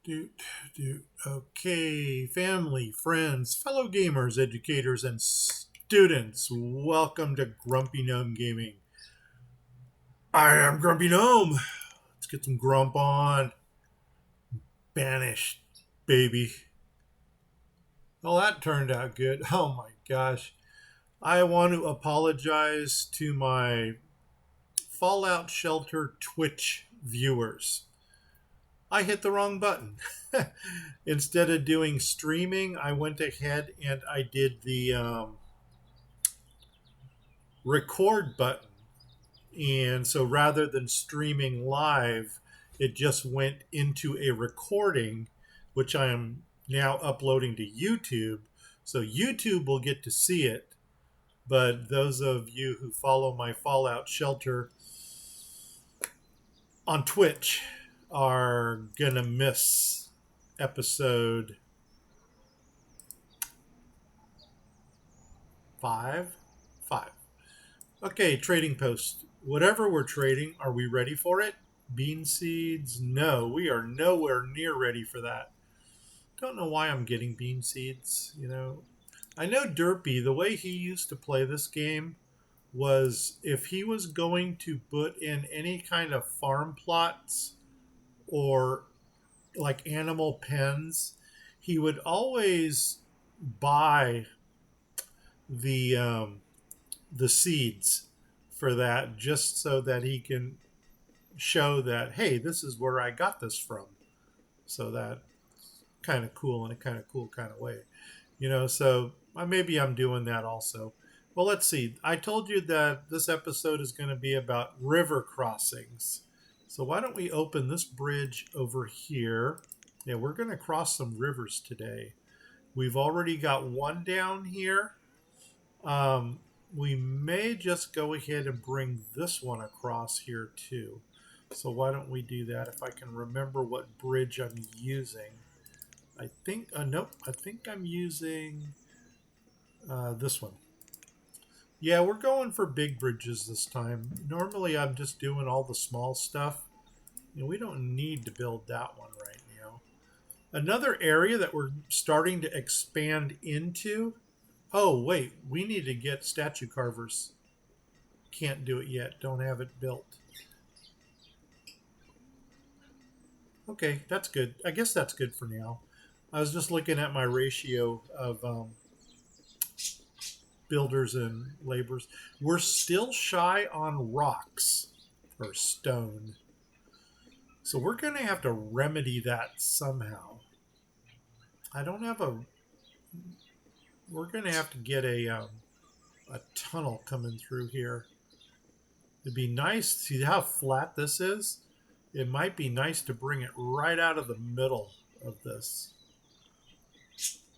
Do, Okay, family, friends, fellow gamers, educators, and students, welcome to Grumpy Gnome Gaming. I am Grumpy Gnome. Let's get some grump on. Banished, baby. Well, that turned out good. Oh my gosh. I want to apologize to my Fallout Shelter Twitch viewers. I hit the wrong button. Instead of doing streaming, I went ahead and I did the record button. And so rather than streaming live, it just went into a recording, which I am now uploading to YouTube. So YouTube will get to see it. But those of you who follow my Fallout Shelter on Twitch are going to miss episode 5. 5. Okay, trading post. Whatever we're trading, are we ready for it? Bean seeds? No, we are nowhere near ready for that. Don't know why I'm getting bean seeds, I know Derpy, the way he used to play this game was if he was going to put in any kind of farm plots or like animal pens, he would always buy the the seeds for that just so that he can show that, hey, this is where I got this from. So that kind of cool in a kind of cool kind of way, so maybe I'm doing that also. Well, let's see. I told you that this episode is going to be about river crossings. So why don't we open this bridge over here? Yeah, we're going to cross some rivers today. We've already got one down here. Um, we may just go ahead and bring this one across here too. So why don't we do that if I can remember what bridge I'm using. I think, nope, I think I'm using this one. Yeah, we're going for big bridges this time. Normally I'm just doing all the small stuff. We don't need to build that one right now. Another area that we're starting to expand into. Oh, wait, we need to get statue carvers. Can't do it yet. Don't have it built. Okay, that's good. I guess that's good for now. I was just looking at my ratio of builders and laborers. We're still shy on rocks or stone. So we're going to have to remedy that somehow. I don't have a... We're going to have to get a tunnel coming through here. It'd be nice. See how flat this is? It might be nice to bring it right out of the middle of this.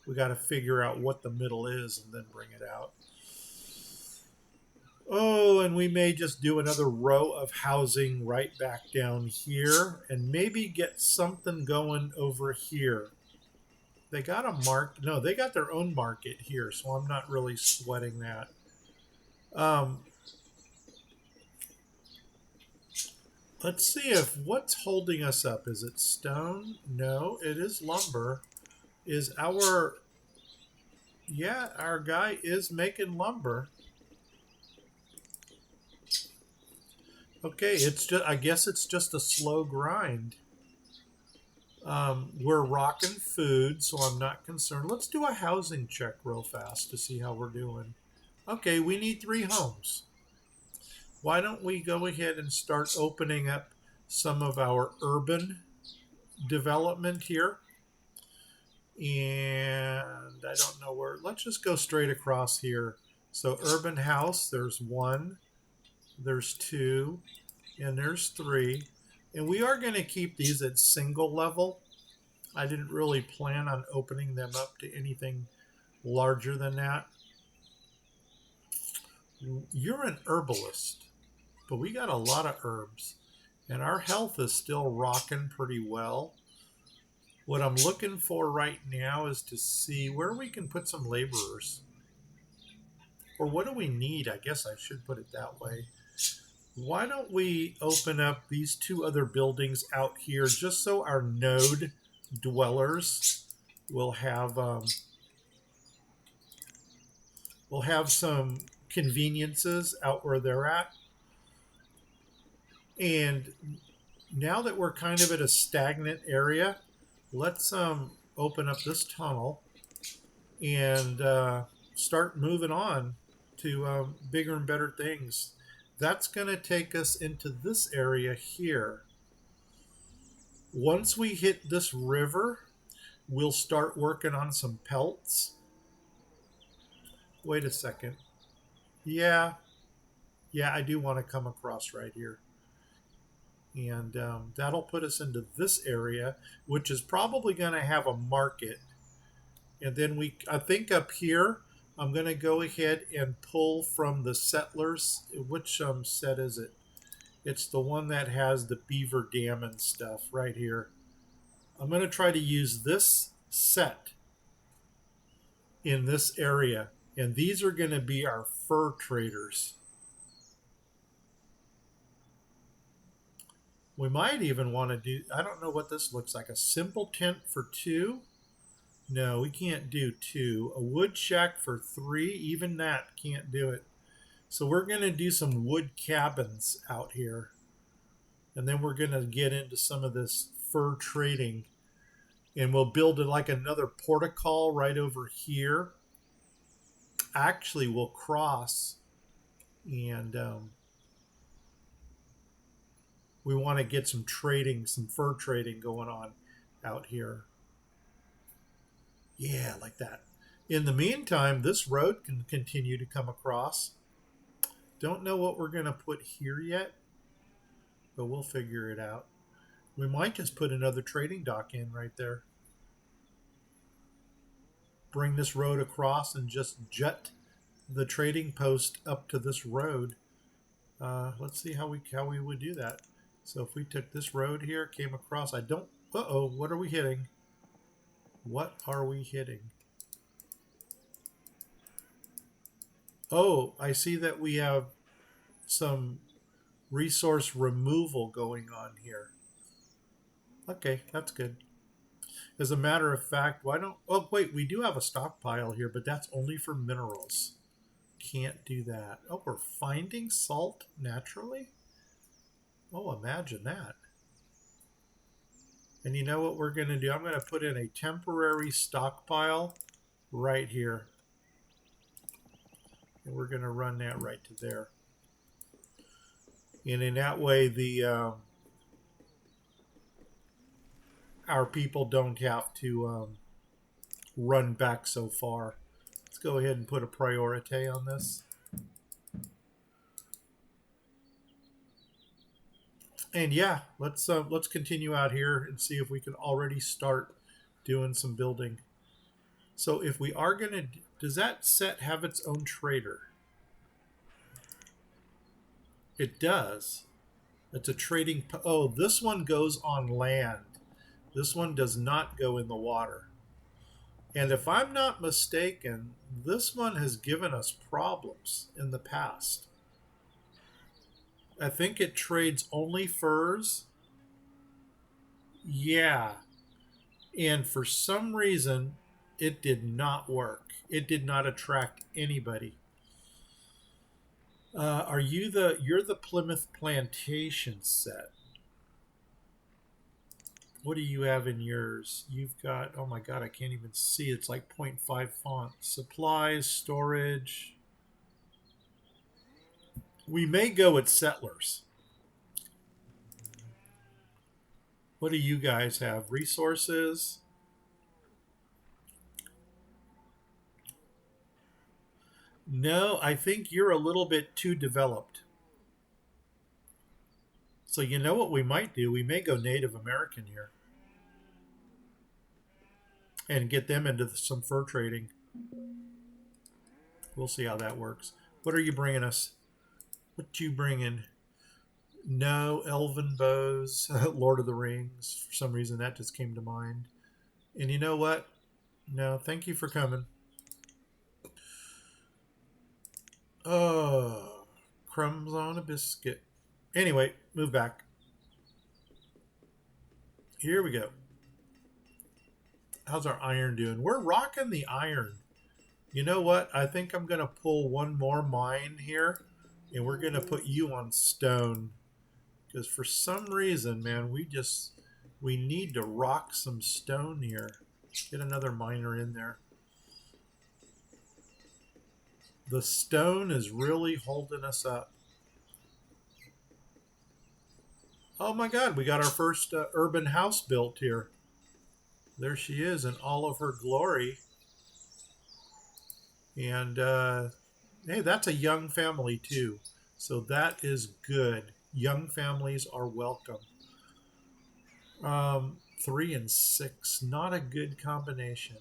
We got to figure out what the middle is and then bring it out. Oh, and we may just do another row of housing right back down here and maybe get something going over here. They got a mark. No, they got their own market here, so I'm not really sweating that. Let's see if what's holding us up. Is it stone? No, it is lumber. Is our... Yeah, our guy is making lumber. Okay, it's just... I guess it's just a slow grind. We're rocking food, so I'm not concerned. Let's do a housing check real fast to see how we're doing. Okay, we need 3 homes. Why don't we go ahead and start opening up some of our urban development here? And I don't know where. Let's just go straight across here. So urban house, there's 1, there's 2, and there's 3. And we are going to keep these at single level. I didn't really plan on opening them up to anything larger than that. You're an herbalist, but we got a lot of herbs. And our health is still rocking pretty well. What I'm looking for right now is to see where we can put some laborers. Or what do we need? I guess I should put it that way. Why don't we open up these 2 other buildings out here just so our node dwellers will have some conveniences out where they're at. And now that we're kind of at a stagnant area, let's open up this tunnel and start moving on to bigger and better things. That's going to take us into this area here. Once we hit this river, we'll start working on some pelts. Wait a second. Yeah, I do want to come across right here. And that'll put us into this area, which is probably going to have a market. And then I think up here, I'm going to go ahead and pull from the settlers. Which set is it? It's the one that has the beaver dam and stuff right here. I'm going to try to use this set in this area. And these are going to be our fur traders. We might even want to do, I don't know what this looks like, a simple tent for 2. No, we can't do 2. A wood shack for 3, even that can't do it. So we're going to do some wood cabins out here. And then we're going to get into some of this fur trading. And we'll build it like another portico right over here. Actually, we'll cross and we want to get some trading, some fur trading going on out here. Yeah, like that. In the meantime, this road can continue to come across. Don't know what we're going to put here yet, but we'll figure it out. We might just put another trading dock in right there. Bring this road across and just jet the trading post up to this road. Let's see how we would do that. So if we took this road here, came across, what are we hitting? What are we hitting? Oh, I see that we have some resource removal going on here. Okay, that's good. As a matter of fact, we do have a stockpile here, but that's only for minerals. Can't do that. Oh, we're finding salt naturally? Oh, imagine that. And you know what we're going to do? I'm going to put in a temporary stockpile right here. And we're going to run that right to there. And in that way, our people don't have to run back so far. Let's go ahead and put a priority on this. And yeah, let's continue out here and see if we can already start doing some building. So if we are going to, does that set have its own trader? It does. It's a trading, oh, this one goes on land. This one does not go in the water. And if I'm not mistaken, this one has given us problems in the past. I think it trades only furs. Yeah. And for some reason, it did not work. It did not attract anybody. You're the Plymouth Plantation set. What do you have in yours? You've got, oh my God, I can't even see. It's like 0.5 font. Supplies, storage. We may go with settlers. What do you guys have? Resources? No, I think you're a little bit too developed. So you know what we might do? We may go Native American here. And get them into some fur trading. We'll see how that works. What are you bringing us? What you bringing? No, Elven Bows, Lord of the Rings. For some reason, that just came to mind. And you know what? No, thank you for coming. Oh, crumbs on a biscuit. Anyway, move back. Here we go. How's our iron doing? We're rocking the iron. You know what? I think I'm going to pull one more mine here, and we're going to put you on stone. Because for some reason, man, we need to rock some stone here. Get another miner in there. The stone is really holding us up. Oh my God, we got our first urban house built here. There she is in all of her glory. And hey, that's a young family too. So that is good. Young families are welcome. 3 and 6, not a good combination.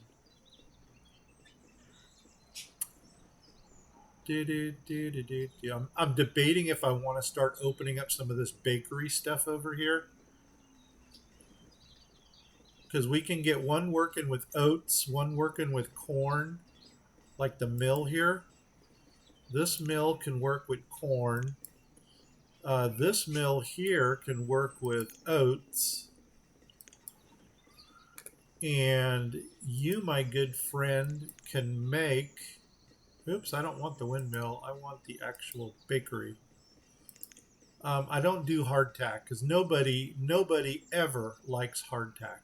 I'm debating if I want to start opening up some of this bakery stuff over here. Because we can get one working with oats, one working with corn, like the mill here. This mill can work with corn. This mill here can work with oats. And you, my good friend, can make... Oops, I don't want the windmill. I want the actual bakery. I don't do hardtack because nobody ever likes hardtack.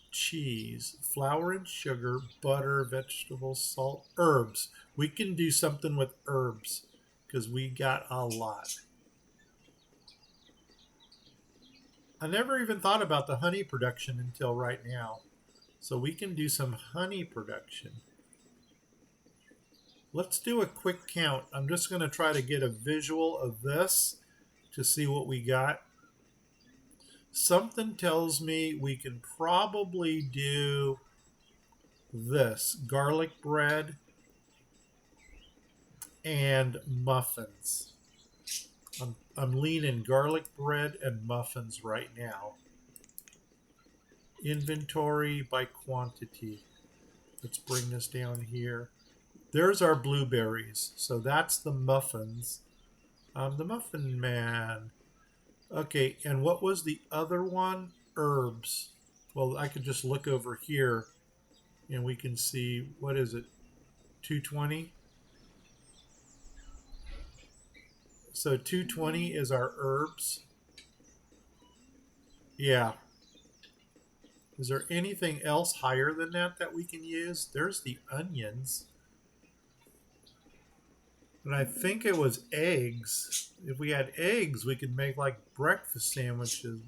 Cheese, flour and sugar, butter, vegetables, salt, herbs. We can do something with herbs because we got a lot. I never even thought about the honey production until right now. So we can do some honey production. Let's do a quick count. I'm just going to try to get a visual of this to see what we got. Something tells me we can probably do this: garlic bread and muffins. I'm leaning garlic bread and muffins right now. Inventory by quantity. Let's bring this down here. There's our blueberries. So that's the muffins. I'm the muffin man. Okay, and what was the other one? Herbs. Well, I could just look over here and we can see, what is it? 220? So 220 is our herbs. Yeah. Is there anything else higher than that we can use? There's the onions. And I think it was eggs. If we had eggs, we could make like breakfast sandwiches.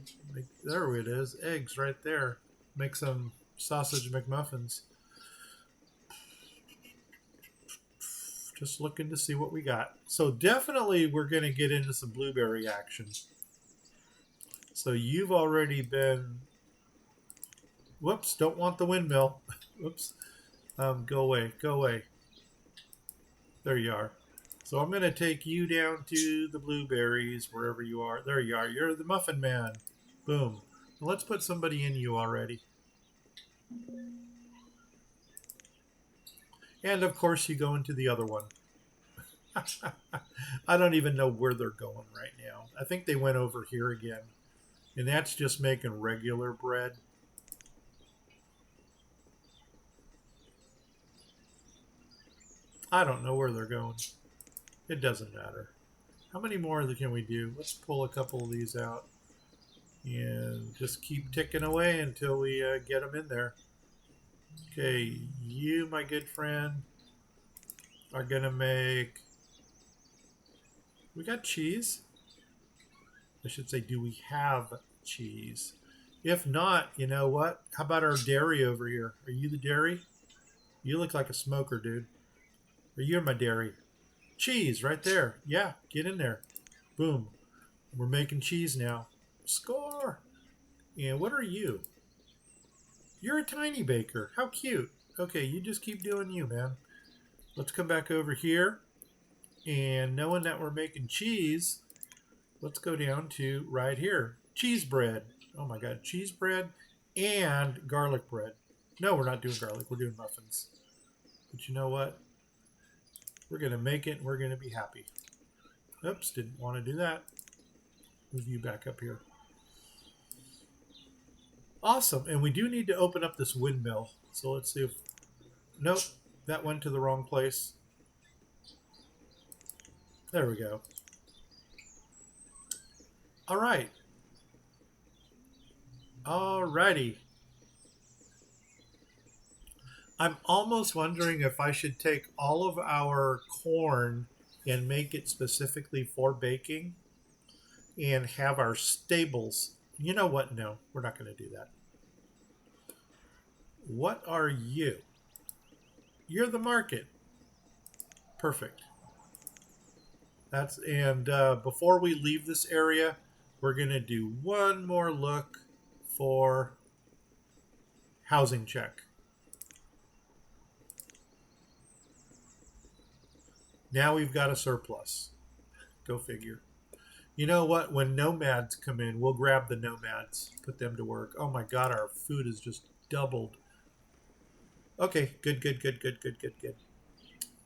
There it is. Eggs right there. Make some sausage McMuffins. Just looking to see what we got. So definitely we're going to get into some blueberry action. So you've already been... Whoops, don't want the windmill. Whoops. Go away, go away. There you are. So I'm going to take you down to the blueberries, wherever you are. There you are. You're the muffin man. Boom. Well, let's put somebody in you already. And of course you go into the other one. I don't even know where they're going right now. I think they went over here again. And that's just making regular bread. I don't know where they're going. It doesn't matter. How many more can we do? Let's pull a couple of these out. And just keep ticking away until we get them in there. Okay, you, my good friend, are going to make... We got cheese? I should say, do we have cheese? If not, you know what? How about our dairy over here? Are you the dairy? You look like a smoker, dude. Or you're my dairy. Cheese right there. Yeah, get in there. Boom. We're making cheese now. Score! And what are you? You're a tiny baker. How cute. Okay, you just keep doing you, man. Let's come back over here. And knowing that we're making cheese, let's go down to right here. Cheese bread. Oh my God, cheese bread and garlic bread. No, we're not doing garlic. We're doing muffins. But you know what? We're going to make it and we're going to be happy. Oops, didn't want to do that. Move you back up here. Awesome. And we do need to open up this windmill. So let's see if... Nope, that went to the wrong place. There we go. All right. All righty. I'm almost wondering if I should take all of our corn and make it specifically for baking and have our stables. You know what? No, we're not going to do that. What are you? You're the market. Perfect. Before we leave this area, we're going to do one more look for housing check. Now we've got a surplus. Go figure. You know what? When nomads come in, we'll grab the nomads, put them to work. Oh my God, our food is just doubled. Okay, good, good, good, good, good, good, good.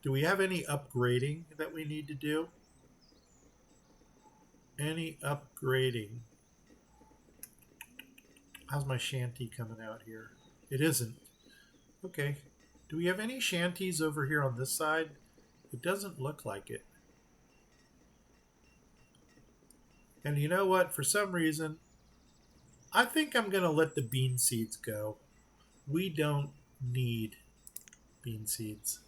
Do we have any upgrading that we need to do? Any upgrading? How's my shanty coming out here? It isn't. Okay. Do we have any shanties over here on this side? It doesn't look like it. And you know what? For some reason, I think I'm going to let the bean seeds go. We don't need bean seeds.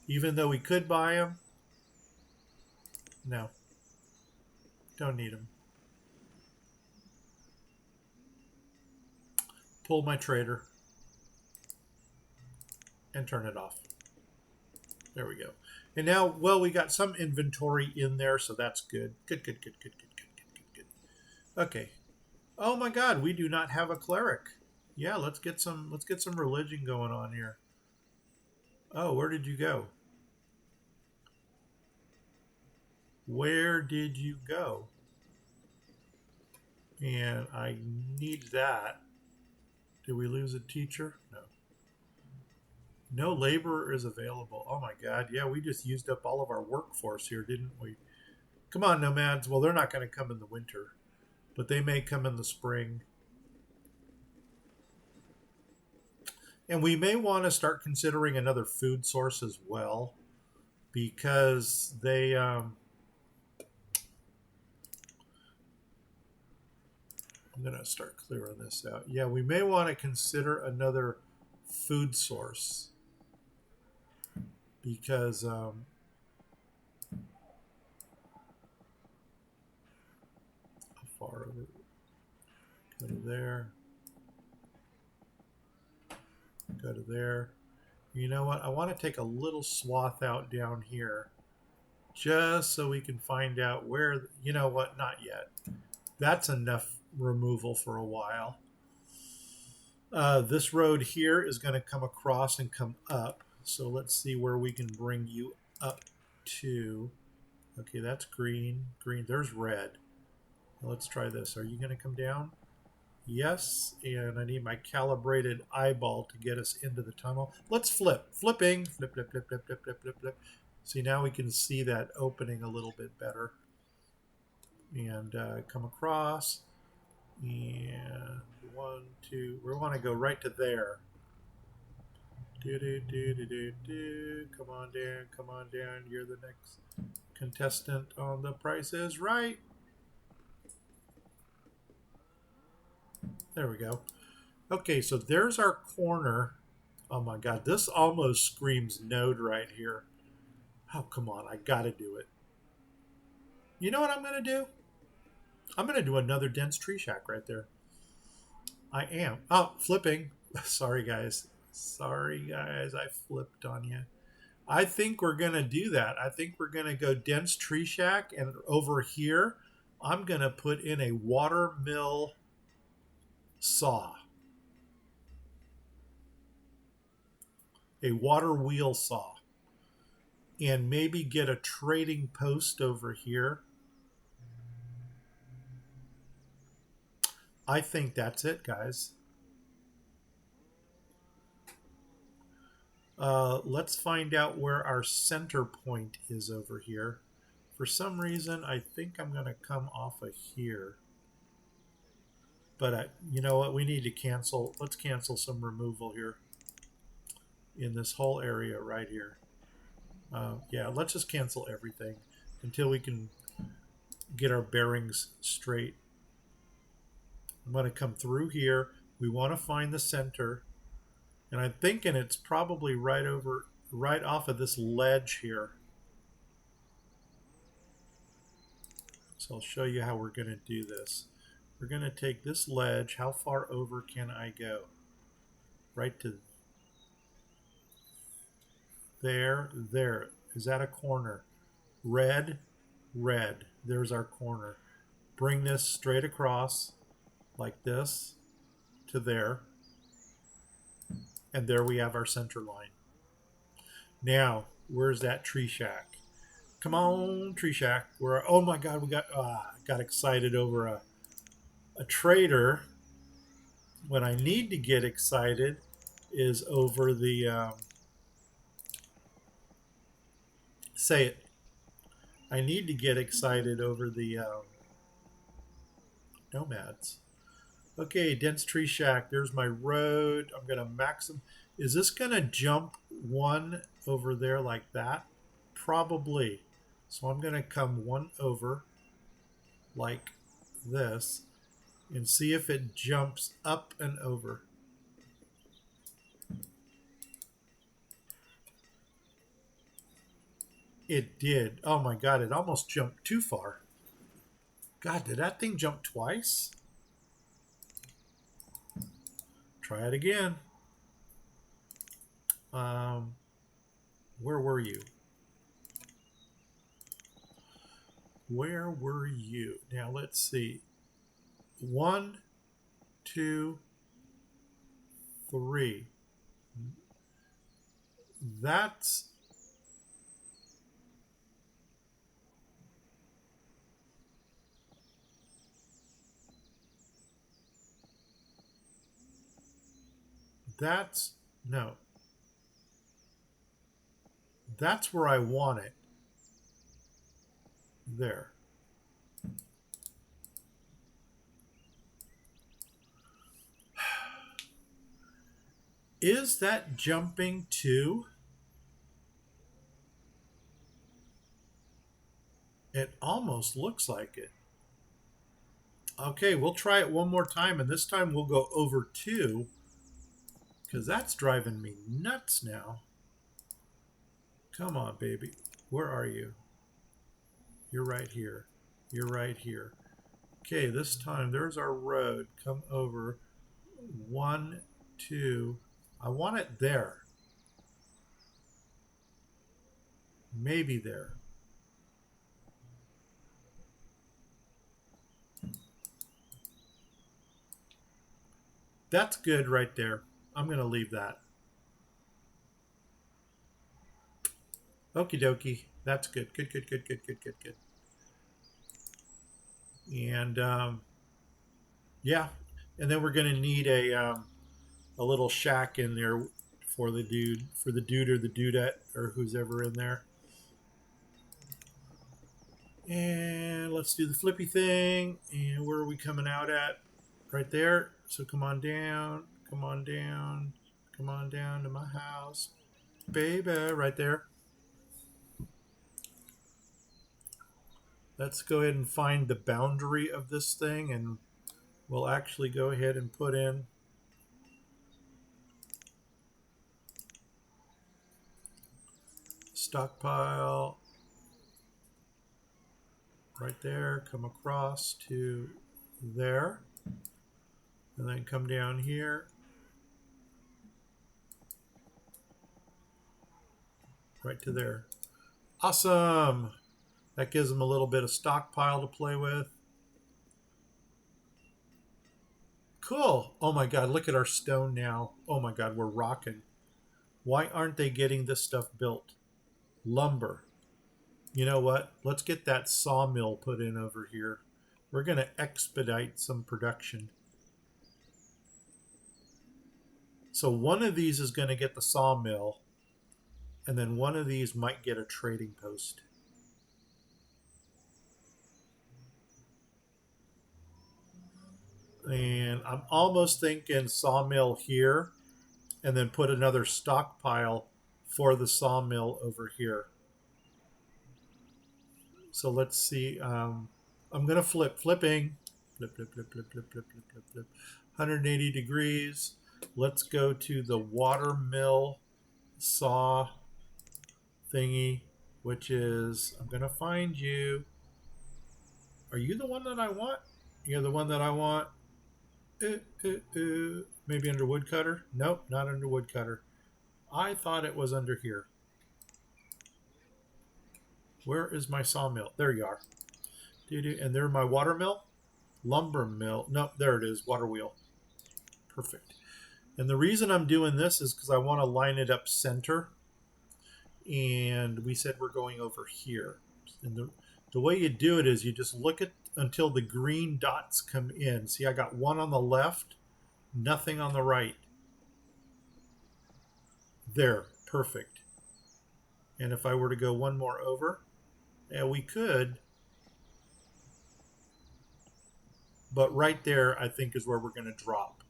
Even though we could buy them, no. Don't need them. Pull my trader and turn it off. There we go. And now, well, we got some inventory in there, so that's good. Good, good, good, good, good, good, good, good, good. Okay. Oh my God, we do not have a cleric. Yeah, let's get some religion going on here. Oh, where did you go? Where did you go? And I need that. Did we lose a teacher? No. No laborer is available. Oh my God. Yeah, we just used up all of our workforce here, didn't we? Come on, nomads. Well, they're not going to come in the winter, but they may come in the spring. And we may want to start considering another food source as well, because I'm going to start clearing this out. Yeah, we may want to consider another food source because how far over? Go to there. Go to there. You know what? I want to take a little swath out down here just so we can find out where, you know what? Not yet. That's enough removal for a while. This road here is going to come across and come up. So let's see where we can bring you up to. Okay, that's green. Green. There's red. Let's try this. Are you going to come down? Yes, and I need my calibrated eyeball to get us into the tunnel. Let's flip. Flipping. Flip, flip, flip, flip, flip, flip, flip, flip. See, now we can see that opening a little bit better. And come across. And 1, 2. We want to go right to there. Do, do, do, do, do, do. Come on down. Come on down. You're the next contestant on The Price is Right. There we go. Okay, so there's our corner. Oh my God, this almost screams node right here. Oh, come on, I gotta do it. You know what I'm gonna do? I'm gonna do another dense tree shack right there. I am. Oh, flipping. Sorry, guys. Sorry, guys, I flipped on you. I think we're gonna do that. I think we're gonna go dense tree shack, and over here, I'm gonna put in a water mill saw. A water wheel saw. And maybe get a trading post over here. I think that's it, guys. Let's find out where our center point is over here. For some reason, I think I'm going to come off of here. But you know what? We need to cancel. Let's cancel some removal here in this whole area right here. Yeah, let's just cancel everything until we can get our bearings straight. I'm going to come through here. We want to find the center. And I'm thinking it's probably right off of this ledge here. So I'll show you how we're going to do this. We're going to take this ledge. How far over can I go? Right to there, there. Is that a corner? Red, red. There's our corner. Bring this straight across like this to there. And there we have our center line. Now, where's that tree shack? Come on, tree shack. Oh my God, we got excited over a trader. When I need to get excited is over the say it. I need to get excited over the nomads. Okay, dense tree shack. There's my road. I'm gonna maximum. Is this gonna jump one over there like that? Probably. So I'm gonna come one over like this and see if it jumps up and over. It did. Oh my God, it almost jumped too far. God, did that thing jump twice? Try it again. Where were you? Where were you? Now let's see. 1, 2, 3. That's no. That's where I want it. There. Is that jumping too? It almost looks like it. Okay, we'll try it one more time, and this time we'll go over 2, because that's driving me nuts now. Come on, baby. Where are you? You're right here. You're right here. Okay, this time there's our road. Come over. 1, 2. I want it there. Maybe there. That's good right there. I'm going to leave that. Okie dokie. That's good. Good, good, good, good, good, good, good. And yeah, and then we're going to need a little shack in there for the dude or the dudette or who's ever in there. And let's do the flippy thing. And where are we coming out at? Right there. So come on down. Come on down. Come on down to my house. Baby, right there. Let's go ahead and find the boundary of this thing, and we'll actually go ahead and put in stockpile right there, come across to there, and then come down here, right to there. Awesome! That gives them a little bit of stockpile to play with. Cool. Oh my God, look at our stone now. Oh my God, we're rocking. Why aren't they getting this stuff built? Lumber. You know what? Let's get that sawmill put in over here. We're going to expedite some production. So one of these is going to get the sawmill, and then one of these might get a trading post. And I'm almost thinking sawmill here and then put another stockpile for the sawmill over here. So let's see. I'm going to flipping. Flip, flip, flip, flip, flip, flip, flip, flip, flip. 180 degrees. Let's go to the watermill saw thingy, which is, I'm going to find you. Are you the one that I want? You're the one that I want. Maybe under woodcutter? Nope, not under woodcutter. I thought it was under here. Where is my sawmill? There you are. And there's my watermill. Lumber mill. No, there it is. Water wheel. Perfect. And the reason I'm doing this is because I want to line it up center. And we said we're going over here. And the way you do it is you just look at until the green dots come in. See, I got one on the left, nothing on the right. There, perfect. And if I were to go one more over, yeah, we could. But right there, I think, is where we're going to drop.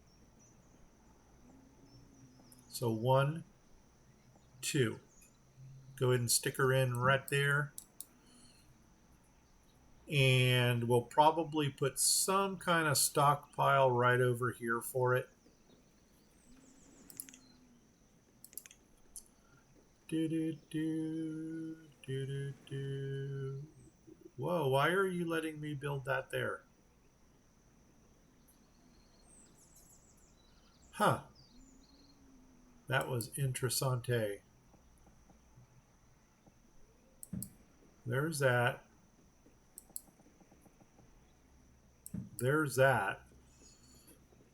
So 1, 2. Go ahead and stick her in right there. And we'll probably put some kind of stockpile right over here for it. Whoa, why are you letting me build that there? Huh. That was interessante. There's that. There's that.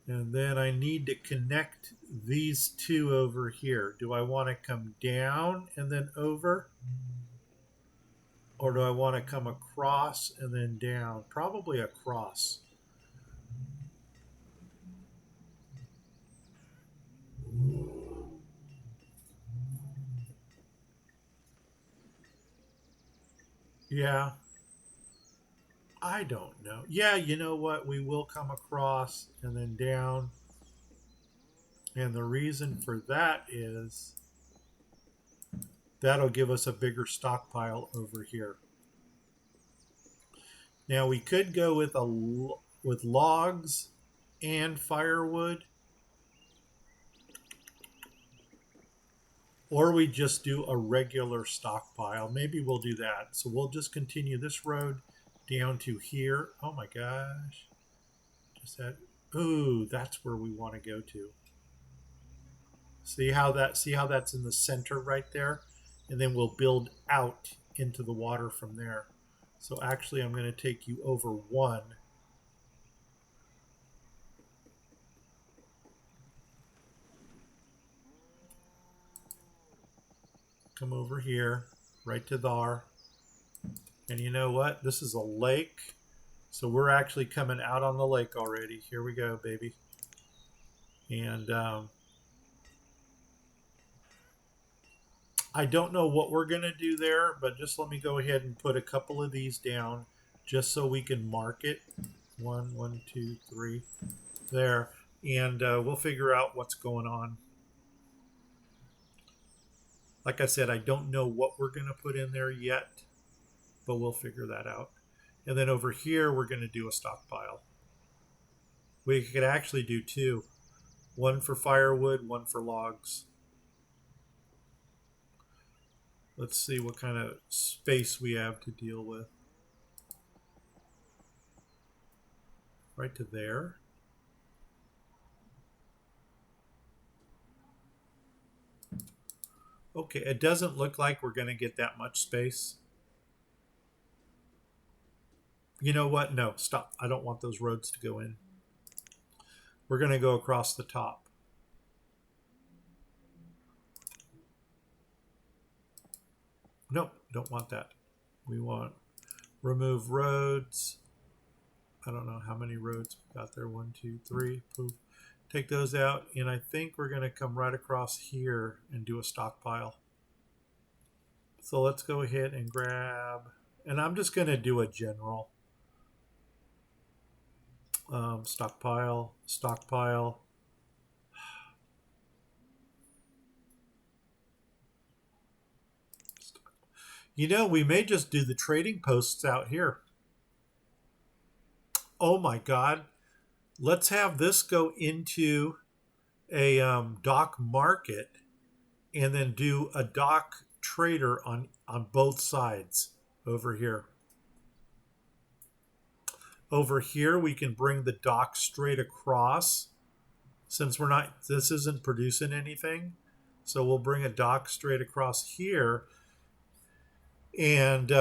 And then I need to connect these two over here. Do I want to come down and then over? Or do I want to come across and then down? Probably across. Yeah. I don't know. Yeah, you know what? We will come across and then down. And the reason for that is that'll give us a bigger stockpile over here. Now we could go with logs and firewood, or we just do a regular stockpile. Maybe we'll do that. So we'll just continue this road down to here. Oh my gosh. Just that. Ooh, that's where we want to go to. See how that's in the center right there? And then we'll build out into the water from there. So actually I'm going to take you over 1. Come over here, right to there. And you know what? This is a lake. So we're actually coming out on the lake already. Here we go, baby. And I don't know what we're going to do there, but just let me go ahead and put a couple of these down just so we can mark it. 1, 1, 2, 3. There. And we'll figure out what's going on. Like I said, I don't know what we're going to put in there yet, but we'll figure that out. And then over here, we're going to do a stockpile. We could actually do 2. 1 for firewood, 1 for logs. Let's see what kind of space we have to deal with. Right to there. Okay, it doesn't look like we're going to get that much space. You know what? No, stop. I don't want those roads to go in. We're going to go across the top. Nope, don't want that. We want remove roads. I don't know how many roads we got there. 1, 2, 3. Poof. Take those out. And I think we're going to come right across here and do a stockpile. So let's go ahead and grab, and I'm just going to do a general. Stockpile, stockpile. You know, we may just do the trading posts out here. Oh my God. Let's have this go into a dock market and then do a dock trader on both sides over here. Over here, we can bring the dock straight across since this isn't producing anything. So we'll bring a dock straight across here and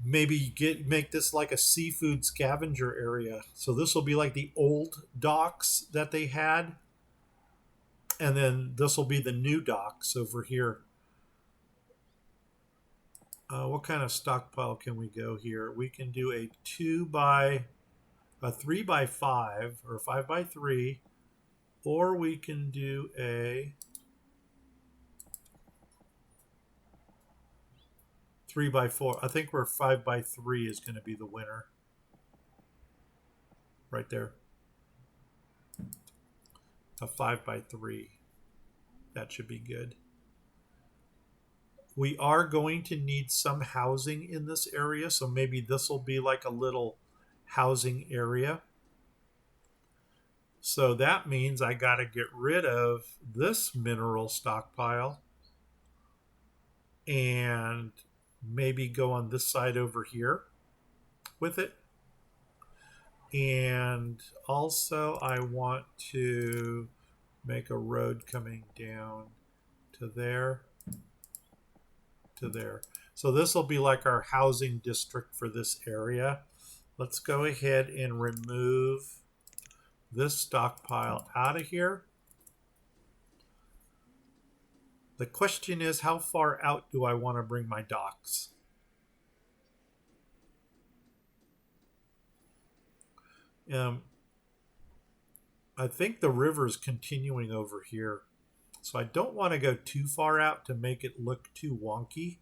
maybe make this like a seafood scavenger area. So this will be like the old docks that they had. And then this will be the new docks over here. What kind of stockpile can we go here? We can do a 3x5 or 5x3, or we can do a 3x4. I think we're 5x3 is going to be the winner. Right there. A 5x3. That should be good. We are going to need some housing in this area, so maybe this will be like a little housing area. So that means I got to get rid of this mineral stockpile and maybe go on this side over here with it. And also I want to make a road coming down to there, to there. So this will be like our housing district for this area. Let's go ahead and remove this stockpile out of here. The question is, how far out do I want to bring my docks? I think the river is continuing over here. So I don't want to go too far out to make it look too wonky.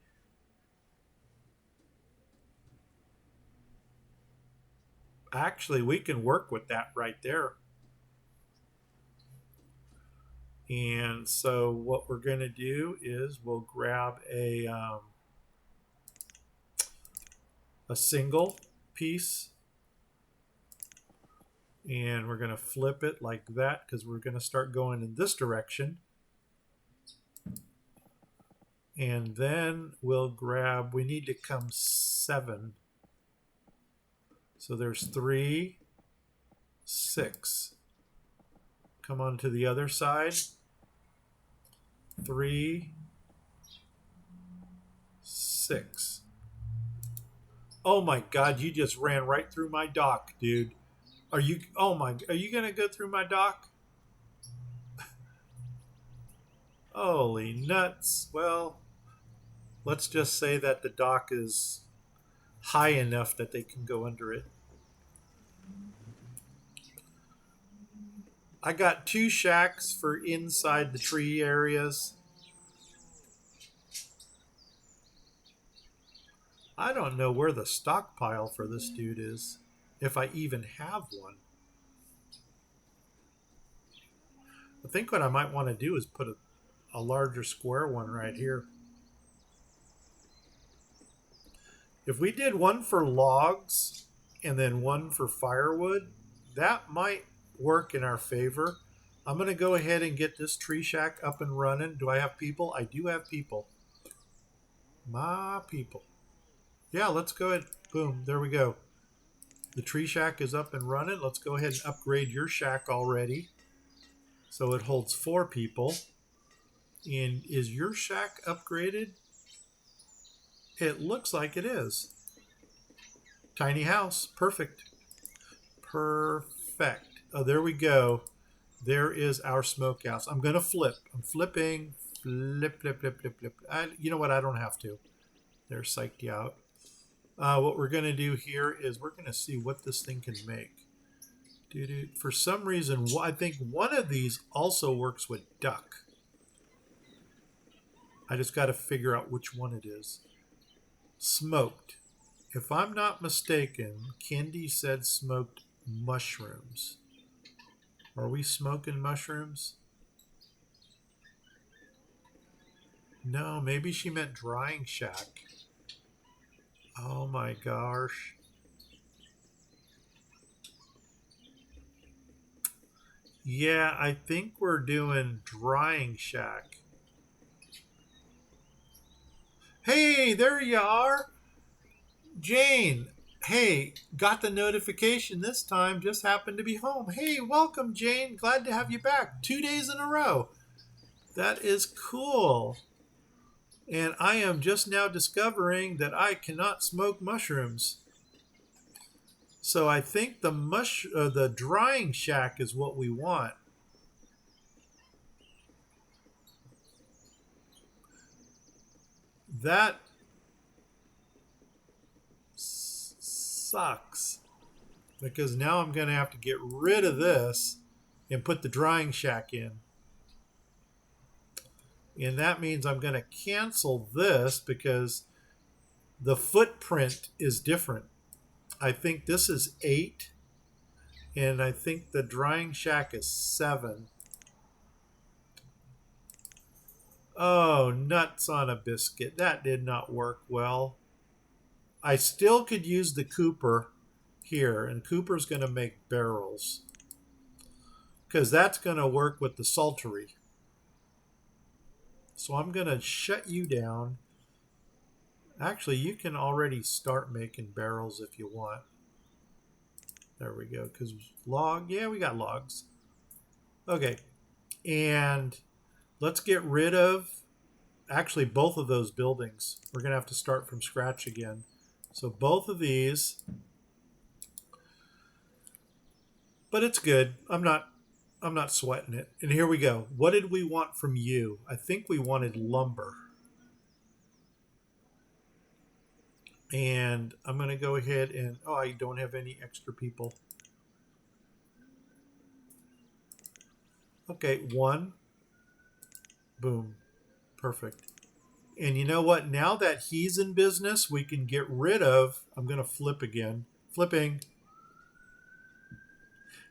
Actually, we can work with that right there. And so what we're going to do is we'll grab a single piece and we're going to flip it like that because we're going to start going in this direction. And then we'll grab, we need to come 7. So there's 3, 6. Come on to the other side. 3, 6. Oh my God, you just ran right through my dock, dude. Are you gonna go through my dock? Holy nuts. Well, let's just say that the dock is high enough that they can go under it. I got 2 shacks for inside the tree areas. I don't know where the stockpile for this dude is, if I even have one. I think what I might want to do is put a larger square one right here. If we did one for logs and then one for firewood, that might work in our favor. I'm going to go ahead and get this tree shack up and running. Do I have people? I do have people. My people. Yeah, let's go ahead. Boom, there we go. The tree shack is up and running. Let's go ahead and upgrade your shack already. So it holds 4 people. And is your shack upgraded? It looks like it is. Tiny house. Perfect. Perfect. Oh, there we go. There is our smokehouse. I'm going to flip. I'm flipping. Flip, flip, flip, flip, flip. You know what? I don't have to. They're psyched you out. What we're going to do here is we're going to see what this thing can make. For some reason, I think one of these also works with duck. I just got to figure out which one it is. Smoked. If I'm not mistaken, Kendi said smoked mushrooms. Are we smoking mushrooms? No, maybe she meant drying shack. Oh my gosh. Yeah, I think we're doing drying shack. Hey, there you are. Jane. Hey, got the notification this time. Just happened to be home. Hey, welcome, Jane. Glad to have you back. 2 days in a row. That is cool. And I am just now discovering that I cannot smoke mushrooms. So I think the drying shack is what we want. That sucks because now I'm going to have to get rid of this and put the drying shack in. And that means I'm going to cancel this because the footprint is different. I think this is 8 and I think the drying shack is 7. Oh, nuts on a biscuit. That did not work well. I still could use the Cooper here, and Cooper's going to make barrels because that's going to work with the saltery. So I'm going to shut you down. Actually, you can already start making barrels if you want. There we go, because log, yeah, we got logs. Okay, and let's get rid of actually both of those buildings. We're going to have to start from scratch again. So both of these, but it's good. I'm not sweating it. And here we go. What did we want from you? I think we wanted lumber. And I'm going to go ahead and, oh, I don't have any extra people. Okay, 1. Boom. Perfect. And you know what? Now that he's in business, we can get rid of, I'm going to flip again. Flipping.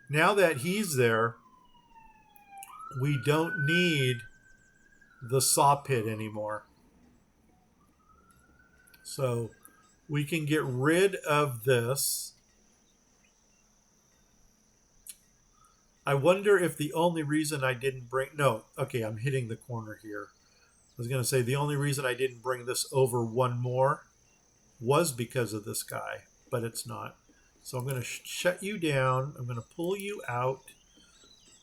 Now that he's there, we don't need the saw pit anymore. So we can get rid of this. I wonder if the only reason I didn't bring, no, okay, I'm hitting the corner here. I was going to say the only reason I didn't bring this over 1 more was because of this guy, but it's not. So I'm going to shut you down. I'm going to pull you out.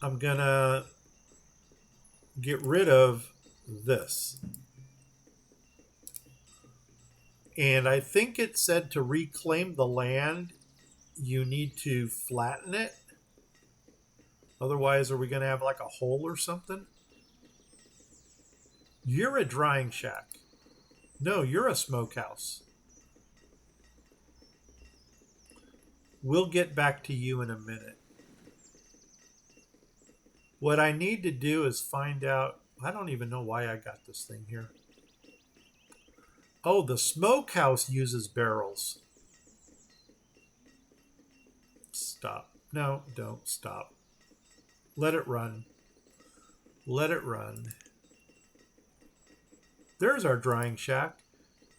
I'm going to get rid of this. And I think it said to reclaim the land, you need to flatten it. Otherwise, are we going to have like a hole or something? You're a drying shack. No, you're a smokehouse. We'll get back to you in a minute. What I need to do is find out, I don't even know why I got this thing here. Oh, the smokehouse uses barrels. Stop. No, don't stop. Let it run. Let it run. There's our drying shack.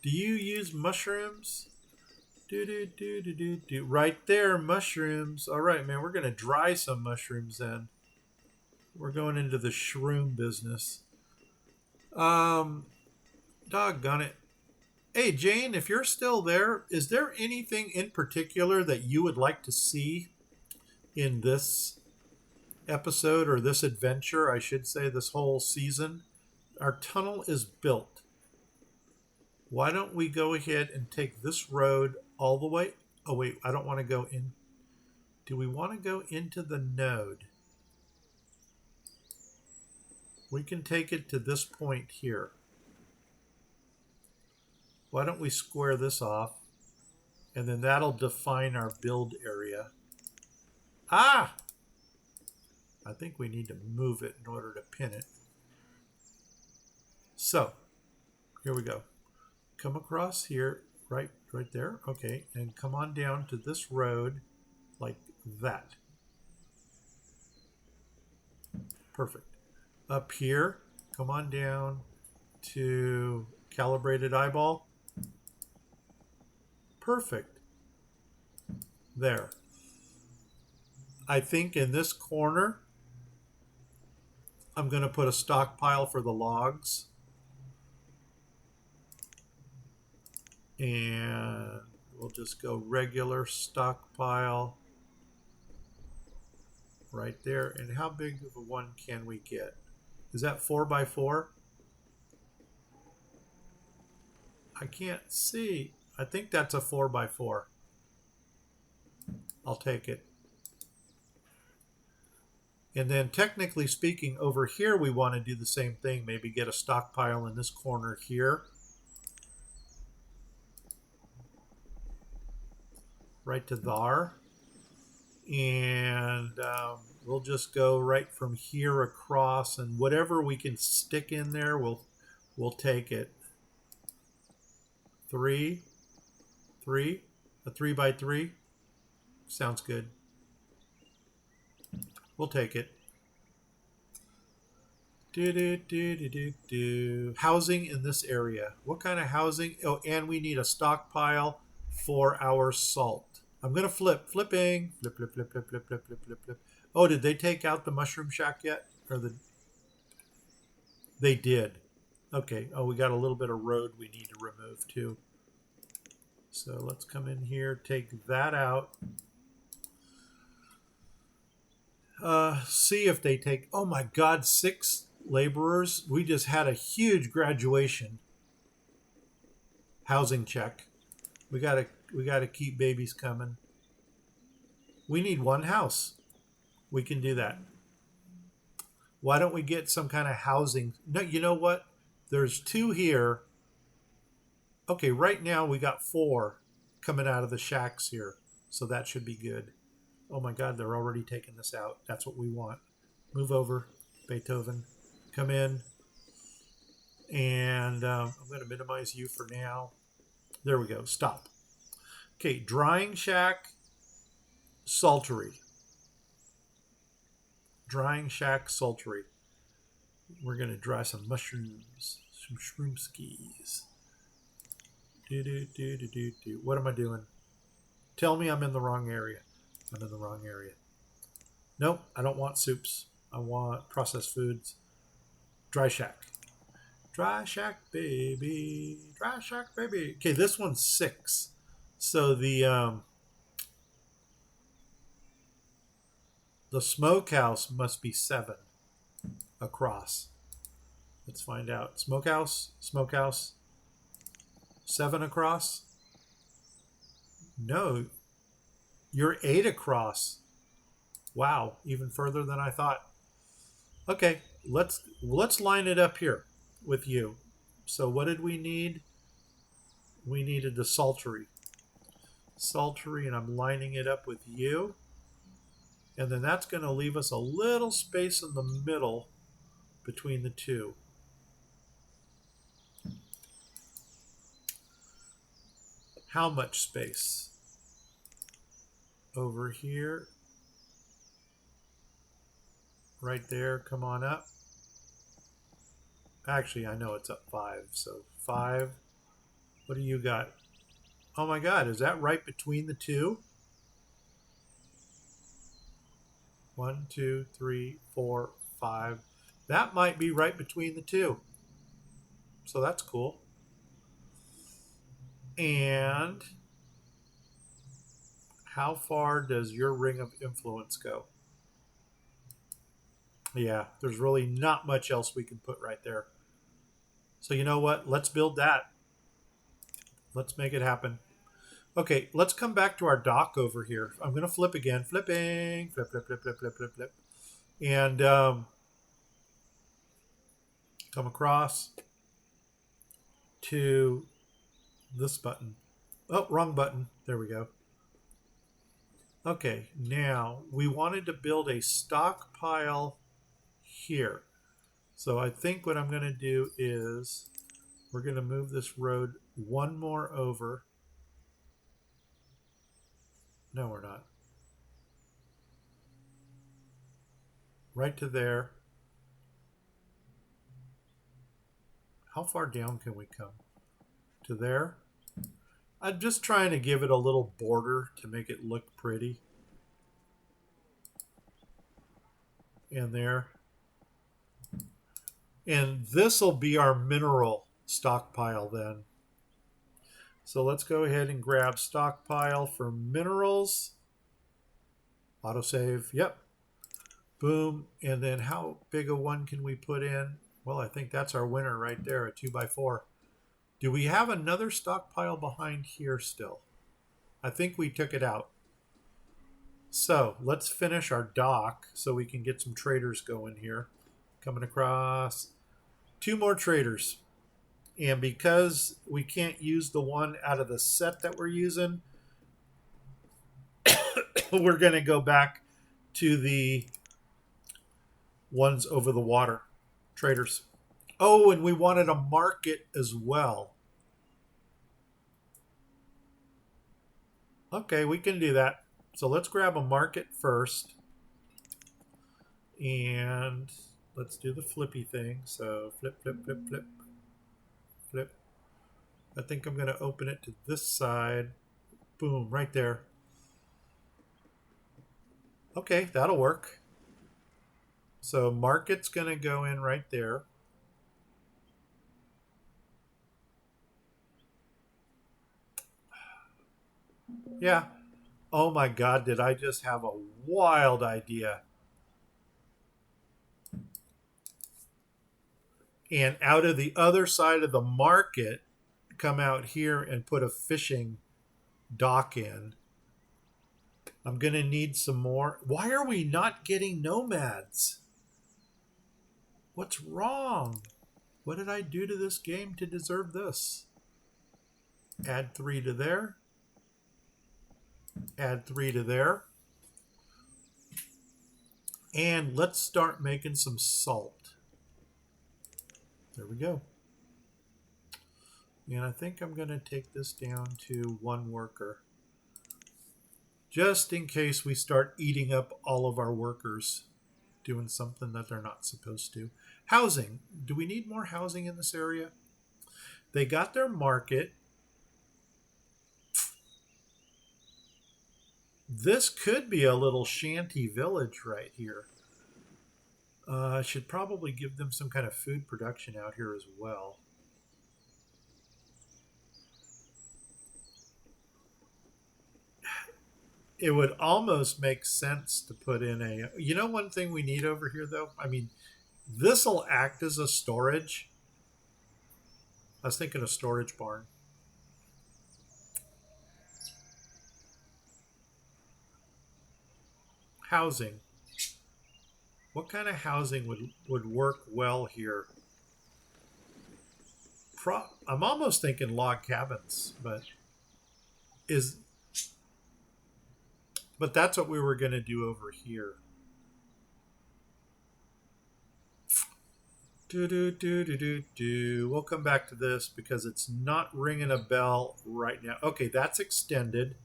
Do you use mushrooms? Do. Right there, mushrooms. All right, man, we're going to dry some mushrooms then. We're going into the shroom business. Doggone it. Hey, Jane, if you're still there, is there anything in particular that you would like to see in this episode or this adventure, I should say, this whole season? Our tunnel is built. Why don't we go ahead and take this road all the way? Oh, wait, I don't want to go in. Do we want to go into the node? We can take it to this point here. Why don't we square this off? And then that'll define our build area. Ah! I think we need to move it in order to pin it. So, here we go. Come across here, right there. Okay, and come on down to this road, like that. Perfect. Up here, come on down to calibrated eyeball. Perfect. There. I think in this corner, I'm going to put a stockpile for the logs. And we'll just go regular stockpile right there. And how big of a one can we get? Is that 4x4? I can't see. I think that's a 4x4. I'll take it. And then technically speaking, over here we want to do the same thing. Maybe get a stockpile in this corner here. Right to there. And we'll just go right from here across, and whatever we can stick in there, we'll take it. 3, 3, a 3x3. Sounds good. We'll take it. Housing in this area. What kind of housing? Oh, and we need a stockpile for our salt. I'm going to flipping. Flip, flip, flip, flip, flip, flip, flip, flip, flip. Oh, did they take out the mushroom shack yet? They did. Okay. Oh, we got a little bit of road we need to remove too. So let's come in here, take that out. See if they take, oh my God, 6 laborers. We just had a huge graduation. Housing check. We gotta keep babies coming. We need 1 house. We can do that. Why don't we get some kind of housing? No, you know what? There's 2 here. Okay, right now we got 4 coming out of the shacks here. So that should be good. Oh my God, they're already taking this out. That's what we want. Move over, Beethoven. Come in. And I'm going to minimize you for now. There we go. Stop. Okay, drying shack, saltery. Drying shack, saltery. We're going to dry some mushrooms, some shroomskis. What am I doing? Tell me I'm in the wrong area. I'm in the wrong area. Nope, I don't want soups. I want processed foods. Dry shack. Dry shack, baby. Dry shack, baby. Okay, this one's 6. So the smokehouse must be 7 across. Let's find out. Smokehouse, 7 across. No, you're 8 across. Wow, even further than I thought. Okay, let's line it up here with you. So what did we need? We needed the saltery. Saltery, and I'm lining it up with you. And then that's going to leave us a little space in the middle between the 2. How much space? Over here. Right there. Come on up. Actually, I know it's up 5. So 5. What do you got? Oh my God, is that right between the 2? 1, 2, 3, 4, 5. That might be right between the 2. So that's cool. And how far does your ring of influence go? Yeah, there's really not much else we can put right there. So you know what? Let's build that. Let's make it happen. Okay, let's come back to our dock over here. I'm going to flip again. Flipping. Flip, flip, flip, flip, flip, flip, flip. And come across to this button. Oh, wrong button. There we go. Okay, now we wanted to build a stockpile here. So I think what I'm going to do is we're going to move this road 1 more over. No, we're not. right to there. How far down can we come? To there? I'm just trying to give it a little border to make it look pretty. And there. And this will be our mineral stockpile then. So let's go ahead and grab stockpile for minerals. Autosave. Yep. Boom. And then how big a one can we put in? Well, I think that's our winner right there, a 2x4. Do we have another stockpile behind here still? I think we took it out. So let's finish our dock so we can get some traders going here. Coming across. 2 more traders. And because we can't use the one out of the set that we're using, we're going to go back to the ones over the water. Traders. Oh, and we wanted a market as well. Okay, we can do that. So let's grab a market first. And let's do the flippy thing. So flip, flip, flip, flip, flip. I think I'm going to open it to this side. Boom, right there. Okay, that'll work. So market's going to go in right there. Yeah. Oh my God, did I just have a wild idea? And out of the other side of the market, come out here and put a fishing dock in. I'm going to need some more. Why are we not getting nomads? What's wrong? What did I do to this game to deserve this? Add 3 to there. Add 3 to there. And let's start making some salt. There we go. And I think I'm going to take this down to 1 worker. Just in case we start eating up all of our workers doing something that they're not supposed to. Housing. Do we need more housing in this area? They got their market. This could be a little shanty village right here. I should probably give them some kind of food production out here as well. It would almost make sense to put in a... You know one thing we need over here, though? I mean, this will act as a storage. I was thinking a storage barn. Housing. What kind of housing would work well here? I'm almost thinking log cabins, but that's what we were going to do over here. We'll come back to this because it's not ringing a bell right now. Okay, that's extended,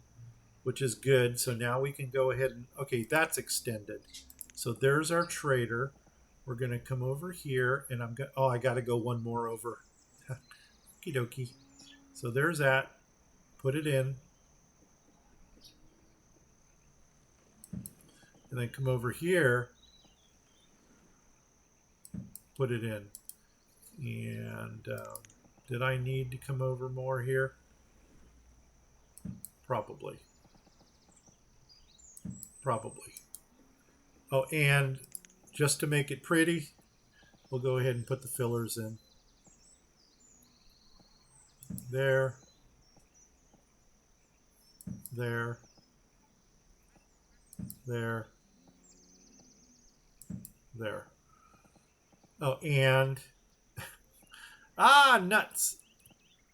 which is good. So now we can go ahead and, okay, that's extended. So there's our trader. We're going to come over here and I got to go 1 more over. Okie dokie. So there's that. Put it in. And then come over here. Put it in. And did I need to come over more here? Probably. Probably. Oh, and just to make it pretty, we'll go ahead and put the fillers in. There. There. There. There. Oh, and... nuts.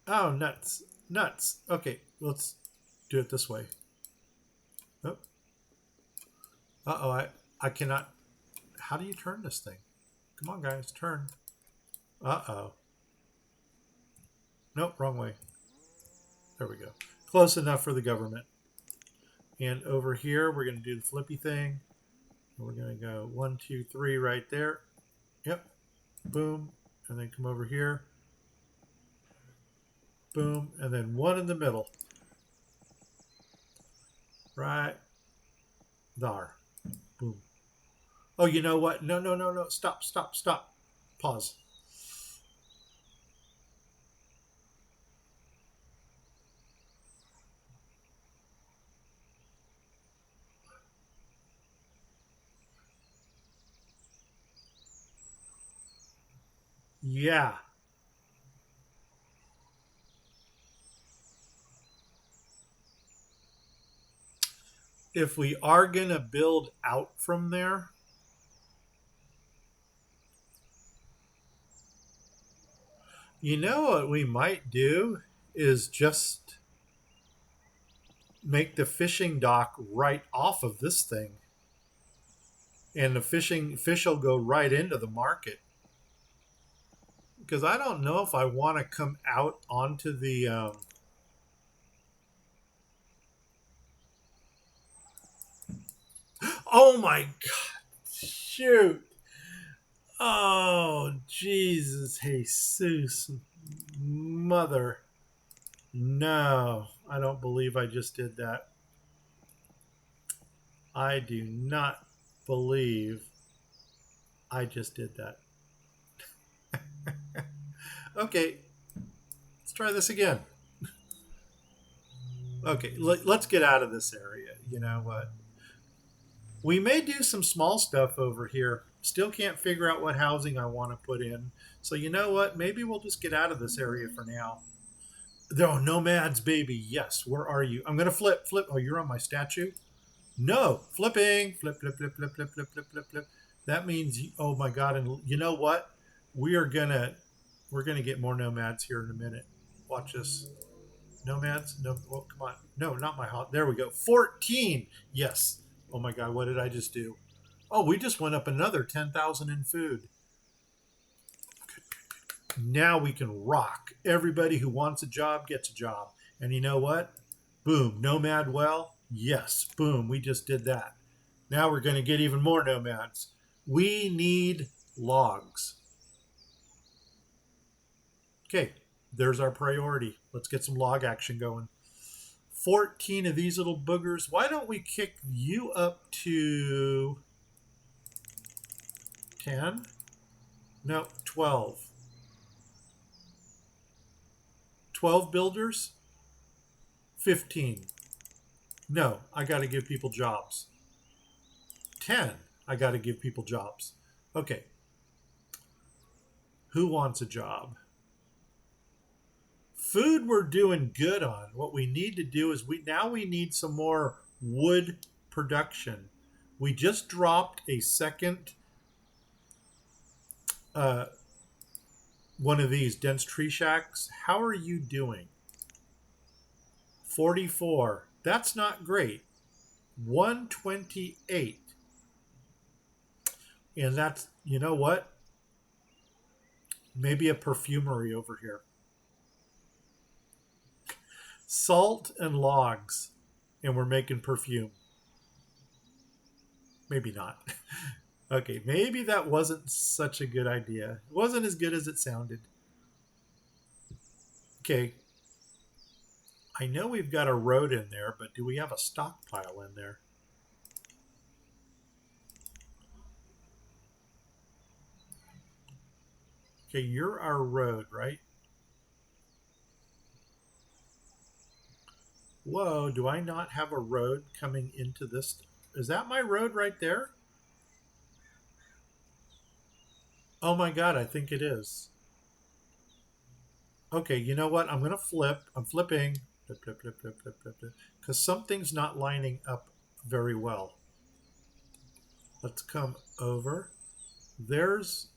Oh, nuts. Nuts. Okay, let's do it this way. Oh. Uh-oh, I cannot... How do you turn this thing? Come on, guys, turn. Uh-oh. Nope, wrong way. There we go. Close enough for the government. And over here, we're going to do the flippy thing. We're going to go 1, 2, 3 right there. Yep. Boom. And then come over here. Boom. And then 1 in the middle. Right there. Boom. Oh, you know what? No, no, no, no. Stop, stop, stop. Pause. Yeah. If we are going to build out from there, you know what we might do is just make the fishing dock right off of this thing. And the fish will go right into the market. Because I don't know if I want to come out onto the oh my god, shoot. Oh, Jesus, Jesus, mother. No, I don't believe I just did that. I do not believe I just did that. Okay, let's try this again. Okay, let's get out of this area. You know what? We may do some small stuff over here. Still can't figure out what housing I want to put in. So you know what? Maybe we'll just get out of this area for now. Oh, nomads, baby. Yes. Where are you? I'm gonna flip, flip. Oh, you're on my statue. No, flipping, flip, flip, flip, flip, flip, flip, flip, flip, flip. That means, oh my god! And you know what? We are gonna, we're gonna get more nomads here in a minute. Watch this. Nomads? No, oh, come on. No, not my hot. There we go. 14. Yes. Oh my god, what did I just do? Oh, we just went up another 10,000 in food. Now we can rock. Everybody who wants a job gets a job. And you know what? Boom. Nomad well? Yes. Boom. We just did that. Now we're going to get even more nomads. We need logs. Okay. There's our priority. Let's get some log action going. 14 of these little boogers. Why don't we kick you up to 10? No, 12. 12 builders? 15. No, I got to give people jobs. 10. I got to give people jobs. Okay. Who wants a job? Food we're doing good on. What we need to do is we need some more wood production. We just dropped a second one of these dense tree shacks. How are you doing? 44. That's not great. 128. And that's, you know what? Maybe a perfumery over here. Salt and logs. And we're making perfume. Maybe not. Okay, maybe that wasn't such a good idea. It wasn't as good as it sounded. Okay. I know we've got a road in there, but do we have a stockpile in there? Okay, you're our road, right? Whoa, do I not have a road coming into this? Is that my road right there? Oh my god, I think it is. Okay, you know what? I'm going to flip. I'm flipping. Flip, flip, flip, flip, flip, flip, flip. Because something's not lining up very well. Let's come over. There's,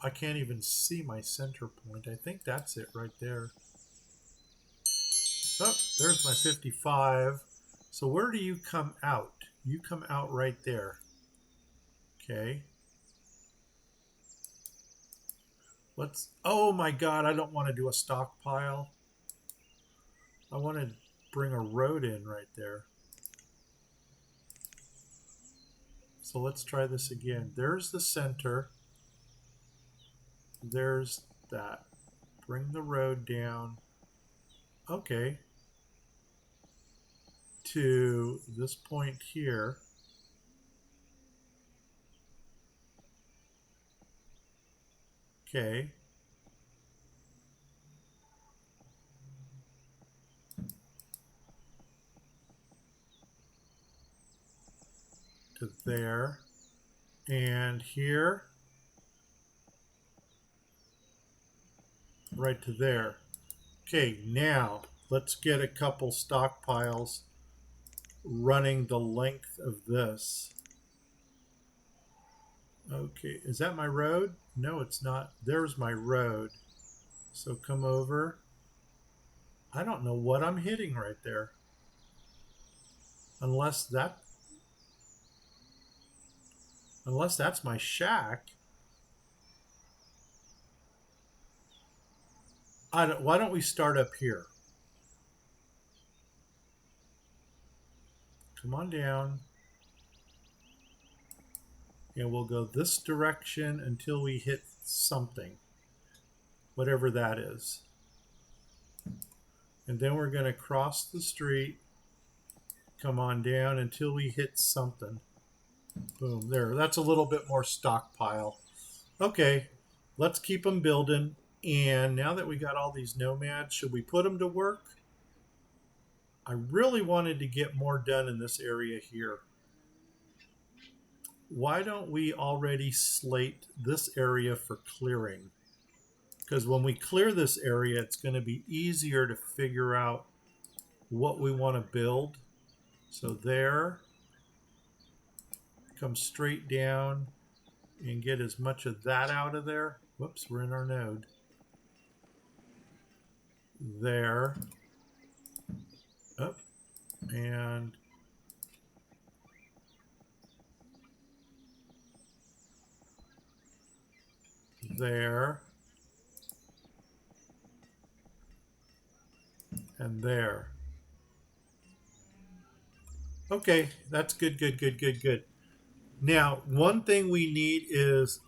I can't even see my center point. I think that's it right there. Oh, there's my 55. So where do you come out? You come out right there. Okay. Let's, oh my god, I don't want to do a stockpile. I want to bring a road in right there. So let's try this again. There's the center. There's that. Bring the road down. Okay. To this point here. Okay. To there. And here. Right to there. Okay, now let's get a couple stockpiles running the length of this. Okay, is that my road? No, it's not. There's my road. So come over. I don't know what I'm hitting right there. Unless that's my shack. Why don't we start up here? Come on down. And we'll go this direction until we hit something. Whatever that is. And then we're going to cross the street. Come on down until we hit something. Boom, there. That's a little bit more stockpile. Okay, let's keep them building. And now that we got all these nomads, should we put them to work? I really wanted to get more done in this area here. Why don't we already slate this area for clearing? Because when we clear this area, it's going to be easier to figure out what we want to build. So there, come straight down and get as much of that out of there. Whoops, we're in our node. There. Up. And there. And there. Okay, that's good, good, good, good, good. Now, one thing we need is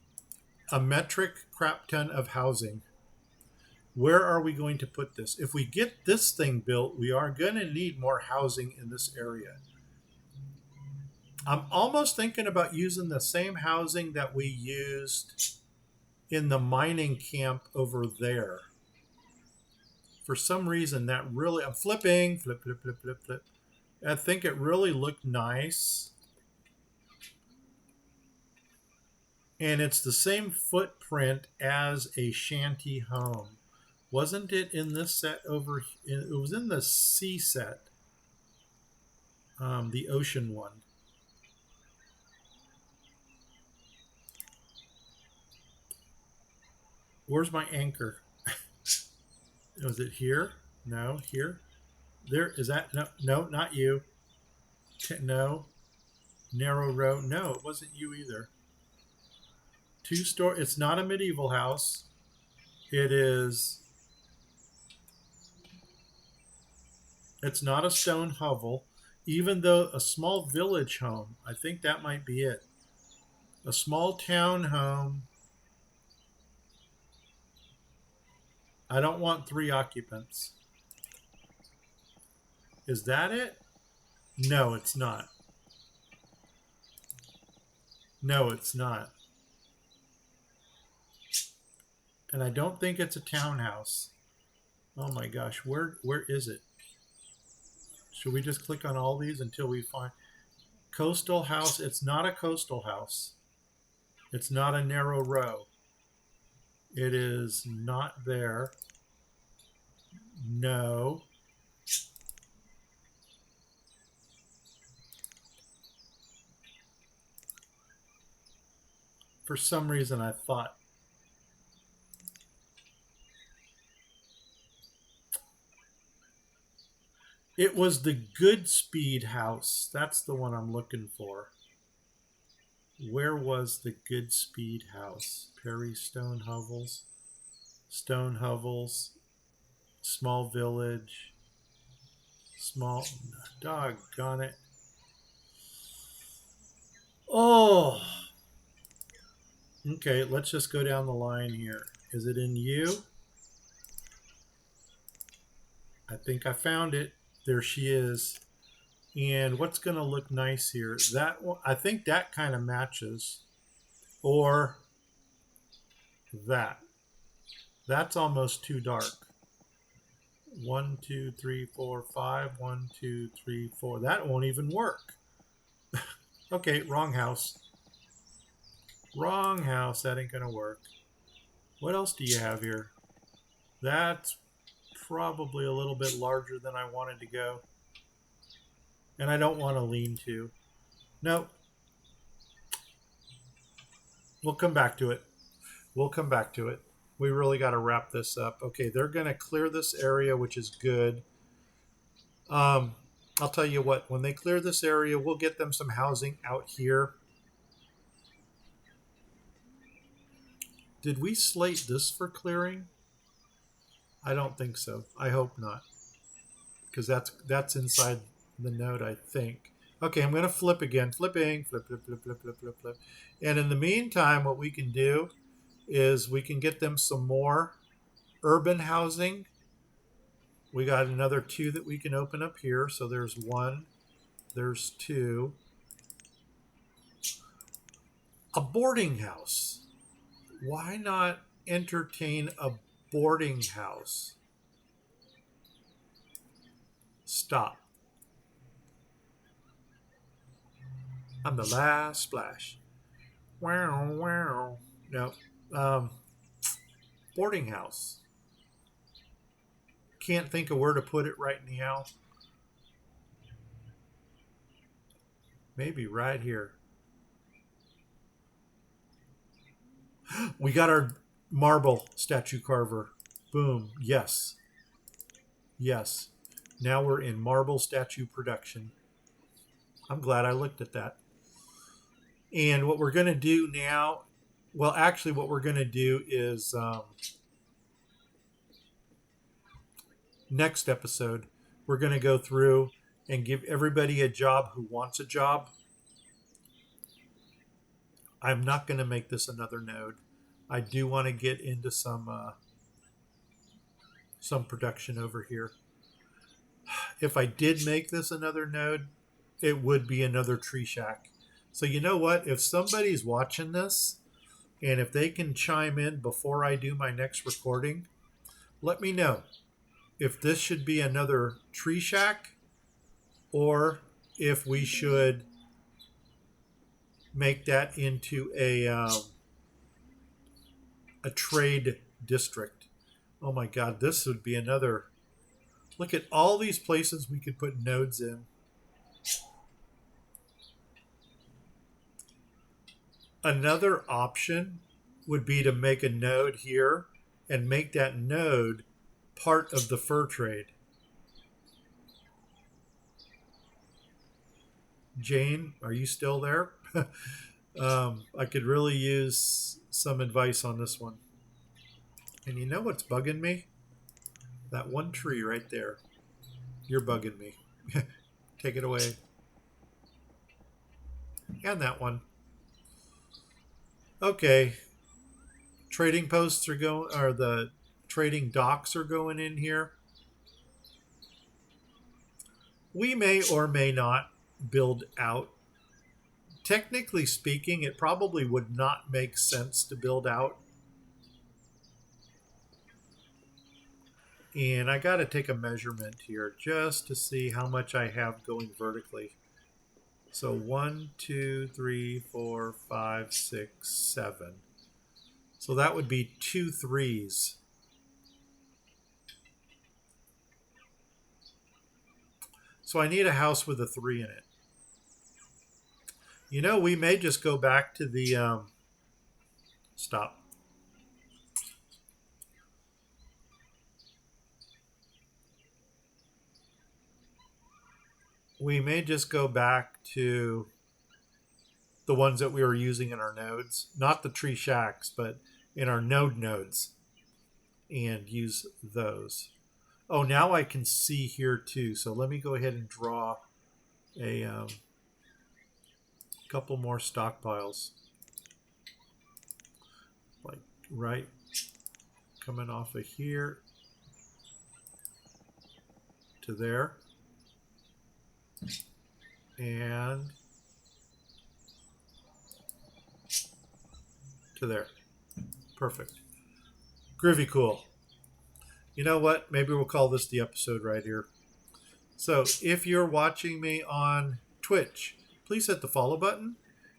a metric crap ton of housing. Where are we going to put this? If we get this thing built, we are going to need more housing in this area. I'm almost thinking about using the same housing that we used in the mining camp over there. For some reason, that really, I'm flipping, flip, flip, flip, flip, flip. I think it really looked nice. And it's the same footprint as a shanty home. Wasn't it in this set over? It was in the sea set, the ocean one. Where's my anchor? Was it here? No, here. There is that. No, no, not you. No, narrow row. No, it wasn't you either. Two-story. It's not a medieval house. It is. It's not a stone hovel, even though a small village home. I think that might be it. A small town home. I don't want 3 occupants. Is that it? No, it's not. No, it's not. And I don't think it's a townhouse. Oh my gosh, where is it? Should we just click on all these until we find coastal house? It's not a coastal house. It's not a narrow row. It is not there. No. For some reason I thought it was the Goodspeed house. That's the one I'm looking for. Where was the Goodspeed house? Perry Stone Hovels. Stone Hovels. Small village. Small. Doggone it. Oh, okay. Let's just go down the line here. Is it in you? I think I found it. There she is. And what's going to look nice here? That one, I think that kind of matches. Or that. That's almost too dark. 1, 2, 3, 4, 5. 1, 2, 3, 4. That won't even work. Okay, wrong house. Wrong house. That ain't going to work. What else do you have here? That's probably a little bit larger than I wanted to go. And I don't want to lean to. No. We'll come back to it. We'll come back to it. We really got to wrap this up. Okay, they're going to clear this area, which is good. I'll tell you what, when they clear this area, we'll get them some housing out here. Did we slate this for clearing? I don't think so. I hope not. Because that's inside the node, I think. Okay, I'm going to flip again. Flipping. Flip, flip, flip, flip, flip, flip, flip. And in the meantime, what we can do is we can get them some more urban housing. We got another 2 that we can open up here. So there's 1. There's 2. A boarding house. Why not entertain a boarding house? Stop. I'm the last splash. Wow, wow. No. Boarding house. Can't think of where to put it right now. Maybe right here. We got our marble statue carver. Boom. Yes. Yes. Now we're in marble statue production. I'm glad I looked at that. And what we're going to do now, well, actually what we're going to do is next episode, we're going to go through and give everybody a job who wants a job. I'm not going to make this another node. I do want to get into some production over here. If I did make this another node, it would be another tree shack. So you know what? If somebody's watching this and if they can chime in before I do my next recording, let me know if this should be another tree shack or if we should make that into a trade district. Oh my God, this would be another. Look at all these places we could put nodes in. Another option would be to make a node here and make that node part of the fur trade. Jane, are you still there? I could really use some advice on this one. And you know what's bugging me? That one tree right there. You're bugging me. Take it away. And that one. Okay. Trading posts are going, or the trading docks are going in here. We may or may not build out. Technically speaking, it probably would not make sense to build out. And I got to take a measurement here just to see how much I have going vertically. So 1, 2, 3, 4, 5, 6, 7. So that would be 2 3s. So I need a house with a 3 in it. You know, we may just go back to the stop. We may just go back to the ones that we were using in our nodes, not the tree shacks, but in our nodes, and use those. Oh, now I can see here too. So let me go ahead and draw a A couple more stockpiles. Like right coming off of here to there. And to there. Perfect. Groovy cool. You know what? Maybe we'll call this the episode right here. So if you're watching me on Twitch, please hit the follow button.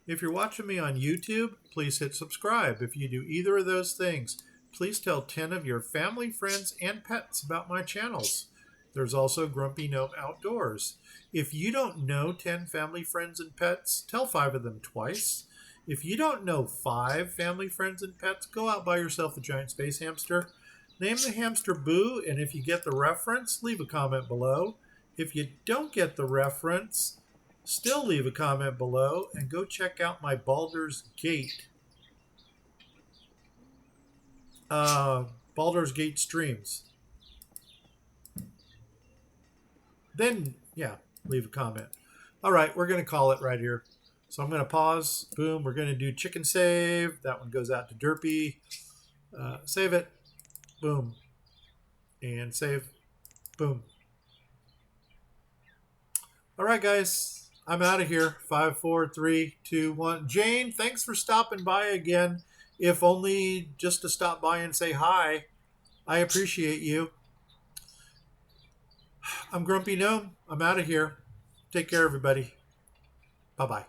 If you're watching me on YouTube, please hit subscribe. If you do either of those things, please tell 10 of your family, friends, and pets about my channels. There's also Grumpy Gnome Outdoors. If you don't know 10 family, friends, and pets, tell 5 of them twice. If you don't know 5 family, friends, and pets, go out buy yourself a giant space hamster. Name the hamster Boo, and if you get the reference, leave a comment below. If you don't get the reference, still leave a comment below, and go check out my Baldur's Gate streams. Then, yeah, leave a comment. All right, we're going to call it right here. So I'm going to pause. Boom. We're going to do chicken save. That one goes out to Derpy. Save it. Boom. And save. Boom. All right, guys. I'm out of here. 5, 4, 3, 2, 1. Jane, thanks for stopping by again. If only just to stop by and say hi. I appreciate you. I'm Grumpy Gnome. I'm out of here. Take care, everybody. Bye-bye.